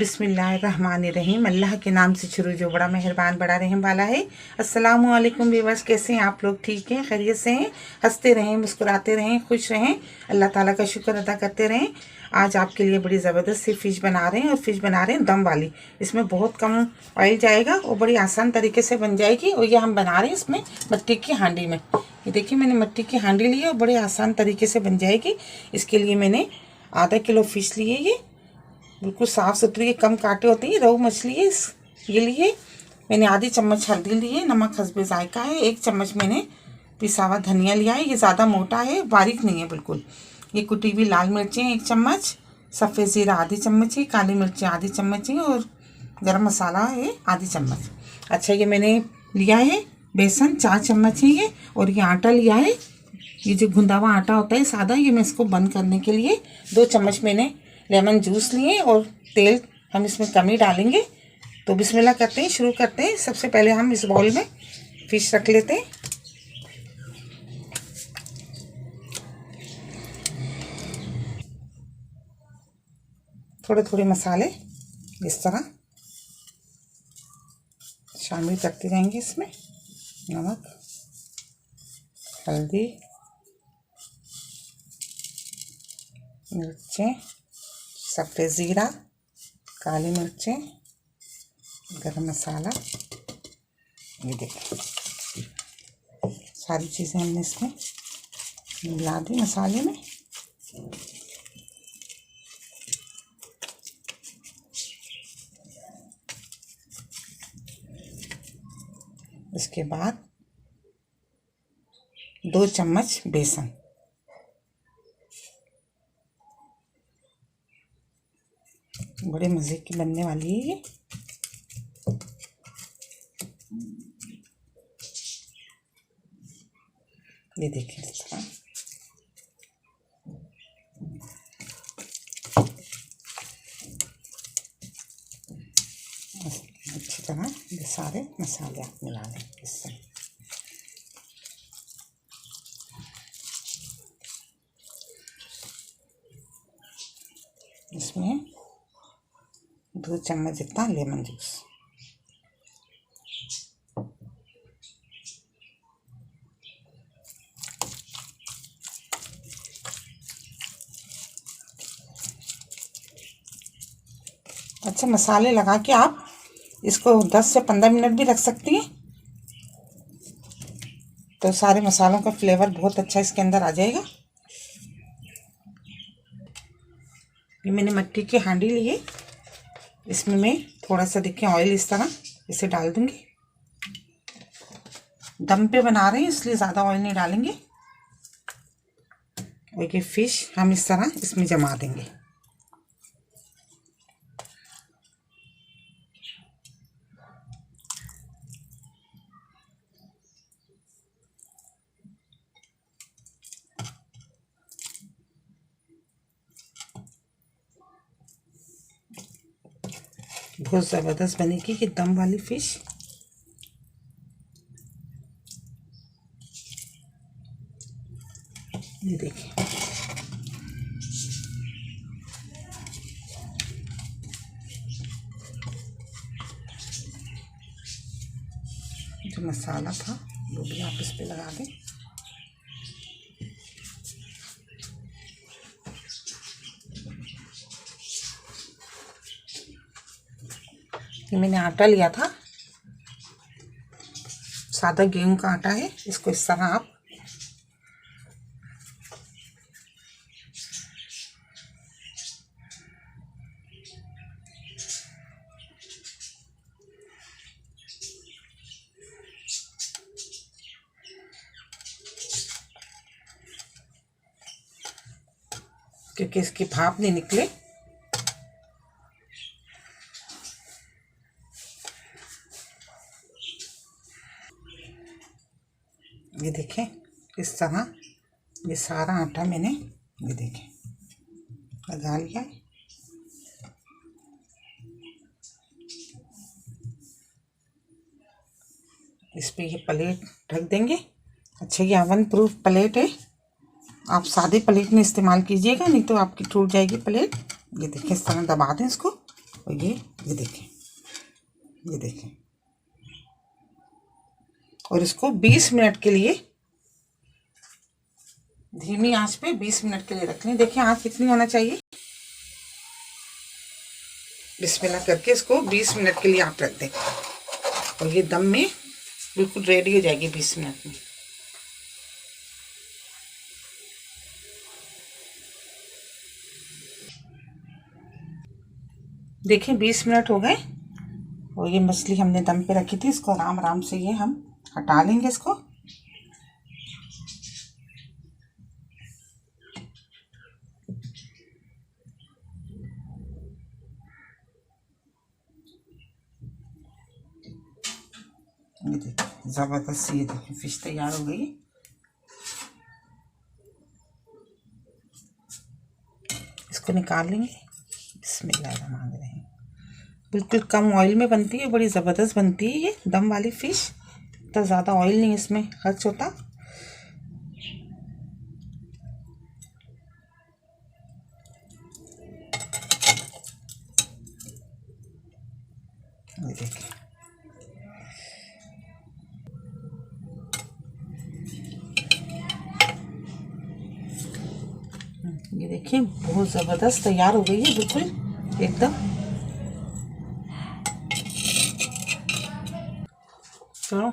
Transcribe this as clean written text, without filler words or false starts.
बिस्मिल्लाहिर्रहमानिर्रहीम। अल्लाह के नाम से शुरू जो बड़ा मेहरबान बड़ा रहम वाला है। अस्सलामु अलैकुम व्यूअर्स, कैसे हैं आप लोग? ठीक हैं, खैरियत से हैं? हंसते रहें, मुस्कुराते रहें, खुश रहें, अल्लाह ताला का शुक्र अदा करते रहें। आज आपके लिए बड़ी ज़बरदस्त सी फ़िश बना रहे हैं और फ़िश बना रहे हैं दम वाली। इसमें बहुत कम ऑयल जाएगा और बड़ी आसान तरीके से बन जाएगी। और ये हम बना रहे हैं इसमें मिट्टी की हांडी में। ये देखिए मैंने मिट्टी की हांडी ली है और बड़े आसान तरीके से बन जाएगी। इसके लिए मैंने आधा किलो फ़िश ली है। ये बिल्कुल साफ़ सुथरी, कम कांटे होते हैं, रोहू मछली है। ये लिए मैंने आधी चम्मच हल्दी ली है, नमक हस्बे जायका है। 1 चम्मच मैंने पिसा हुआ धनिया लिया है। ये ज़्यादा मोटा है, बारीक नहीं है बिल्कुल। ये कुटी हुई लाल मिर्चें 1 चम्मच, सफ़ेद ज़ीरा आधी चम्मच है, काली मिर्चें आधी चम्मच है और गरम मसाला है आधी चम्मच। अच्छा, ये मैंने लिया है बेसन 4 चम्मच है ये। और ये आटा लिया है, ये जो गुंदा हुआ आटा होता है सादा, ये मैं इसको बंद करने के लिए 2 चम्मच मैंने लेमन जूस लिए। और तेल हम इसमें कम ही डालेंगे। तो बिस्मिल्लाह करते हैं, शुरू करते हैं। सबसे पहले हम इस बाउल में फ़िश रख लेते हैं। थोड़े थोड़े मसाले इस तरह शामिल करते जाएंगे इसमें। नमक, हल्दी, मिर्चें, सफ़ेद ज़ीरा, काली मिर्चें, गरम मसाला। ये देखिए सारी चीज़ें हमने इसमें मिला दी मसाले में। इसके बाद 2 चम्मच बेसन, बड़े मज़े की बनने वाली है ये। ये देखिए इस तरह अच्छी तरह ये सारे मसाले आप मिला लें इससे। इसमें 2 चम्मच जितना लेमन जूस। अच्छा, मसाले लगा के आप इसको 10 से 15 मिनट भी रख सकती हैं। तो सारे मसालों का फ्लेवर बहुत अच्छा इसके अंदर आ जाएगा। ये मैंने मिट्टी की हांडी ली है। इसमें मैं थोड़ा सा देखिए ऑयल इस तरह इसे डाल दूंगी। दम पे बना रहे हैं इसलिए ज़्यादा ऑयल नहीं डालेंगे। और ये फ़िश हम इस तरह इसमें जमा देंगे। बहुत ज़बरदस्त बनेगी ये दम वाली फ़िश। ये देखिए जो मसाला था वो भी आप इस पे लगा दें। ये मैंने आटा लिया था, सादा गेहूं का आटा है। इसको इस तरह आप क्योंकि इसकी भाप नहीं निकले। ये देखें इस तरह ये सारा आटा मैंने ये देखें लगा लिया है। इस पे ये प्लेट ढक देंगे। अच्छा, ये ओवन प्रूफ प्लेट है। आप सादे प्लेट में इस्तेमाल कीजिएगा, नहीं तो आपकी टूट जाएगी प्लेट। ये देखिए इस तरह दबा दें इसको। और ये देखें, ये देखें। और इसको 20 मिनट के लिए धीमी आंच पे 20 मिनट के लिए रख लें। देखिए आंच कितनी होना चाहिए। बिस्मिल्लाह करके इसको 20 मिनट के लिए आप रख दें और ये दम में बिल्कुल रेडी हो जाएगी 20 मिनट में। देखिए 20 मिनट हो गए और ये मछली हमने दम पे रखी थी, इसको आराम आराम से ये हम हटा लेंगे इसको। ये देखिए ज़बरदस्त, ये देखिए फिश तैयार हो गई। इसको निकाल लेंगे। बिस्मिल्लाहिर्रहमानिर्रहीम। बिल्कुल कम ऑयल में बनती है, बड़ी ज़बरदस्त बनती है ये दम वाली फ़िश। इतना ज़्यादा ऑयल नहीं इसमें खर्च होता। ये देखिए ये देखिए बहुत ज़बरदस्त तैयार हो गई है बिल्कुल एकदम। चलो